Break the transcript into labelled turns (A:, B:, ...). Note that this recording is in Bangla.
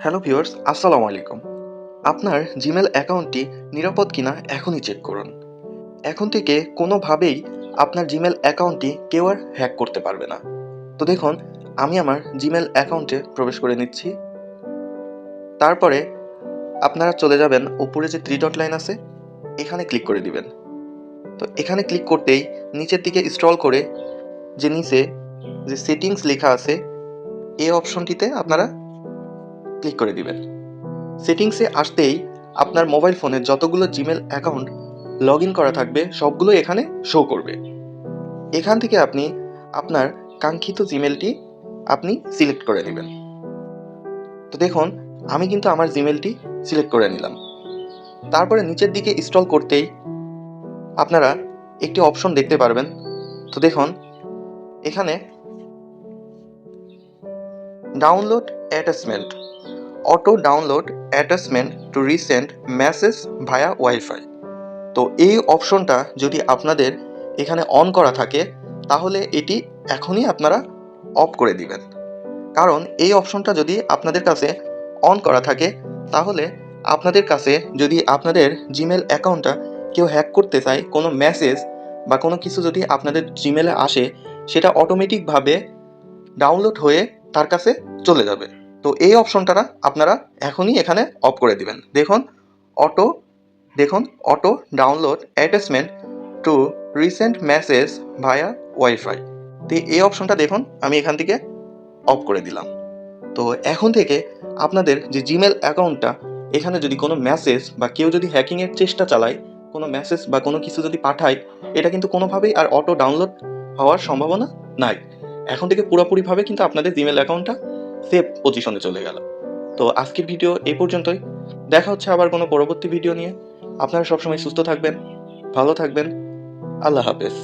A: হ্যালো ভিউয়ার্স, আসসালামু আলাইকুম। আপনার জিমেল অ্যাকাউন্টটি নিরাপদ কিনা এখনই চেক করুন। এখন থেকে কোনোভাবেই আপনার জিমেল অ্যাকাউন্টটি কেউ আর হ্যাক করতে পারবে না। তো দেখুন, আমি আমার জিমেল অ্যাকাউন্টে প্রবেশ করে নিচ্ছি। তারপরে আপনারা চলে যাবেন উপরে যে 3 ডট লাইন আছে, এখানে ক্লিক করে দিবেন। তো এখানে ক্লিক করতেই নিচের দিকে স্ক্রল করে যে নিচে যে সেটিংস লেখা আছে, এই অপশনটিতে আপনারা ক্লিক করে দিবেন। সেটিংসে আসতেই আপনার মোবাইল ফোনে যতগুলো জিমেল অ্যাকাউন্ট লগ ইন করা থাকবে সবগুলো এখানে শো করবে। এখান থেকে আপনি আপনার কাঙ্ক্ষিত জিমেলটি আপনি সিলেক্ট করে নেবেন। তো দেখুন, আমি কিন্তু আমার জিমেলটি সিলেক্ট করে নিলাম। তারপরে নিচের দিকে স্ক্রল করতেই আপনারা একটি অপশন দেখতে পারবেন। তো দেখুন, এখানে download attachment, auto download attachment to recent message via wifi. তো এই অপশনটা যদি আপনাদের এখানে অন করা থাকে তাহলে এটি এখনই আপনারা অফ করে দিবেন। কারণ এই অপশনটা যদি আপনাদের কাছে অন করা থাকে তাহলে আপনাদের কাছে যদি আপনাদের জিমেল অ্যাকাউন্টটা কেউ হ্যাক করতে চায়, কোনো মেসেজ বা কোনো কিছু যদি আপনাদের জিমেলে আসে, সেটা অটোমেটিকভাবে ডাউনলোড হয়ে তার কাছে চলে যাবে। তো এই অপশনটা আপনারা এখনই এখানে অফ করে দিবেন। অটো দেখুন auto download attachment to recent message via wifi. তো এই অপশনটা দেখুন আমি এখান থেকে অফ করে দিলাম। তো এখন থেকে আপনাদের যে জিমেল অ্যাকাউন্টটা, এখানে যদি কোনো মেসেজ বা কেউ যদি হ্যাকিংয়ের চেষ্টা চালায়, কোনো মেসেজ বা কোনো কিছু যদি পাঠায়, এটা কিন্তু কোনোভাবেই আর অটো ডাউনলোড হওয়ার সম্ভাবনা নাই। এখন থেকে পুরোপুরিভাবে কিন্তু আপনাদের জিমেল অ্যাকাউন্টটা সেফ পজিশনে চলে গেল। তো আজকের ভিডিও এই পর্যন্তই। দেখা হচ্ছে আবার কোনো পরবর্তী ভিডিও নিয়ে। আপনারা সবসময় সুস্থ থাকবেন, ভালো থাকবেন। আল্লাহ হাফেজ।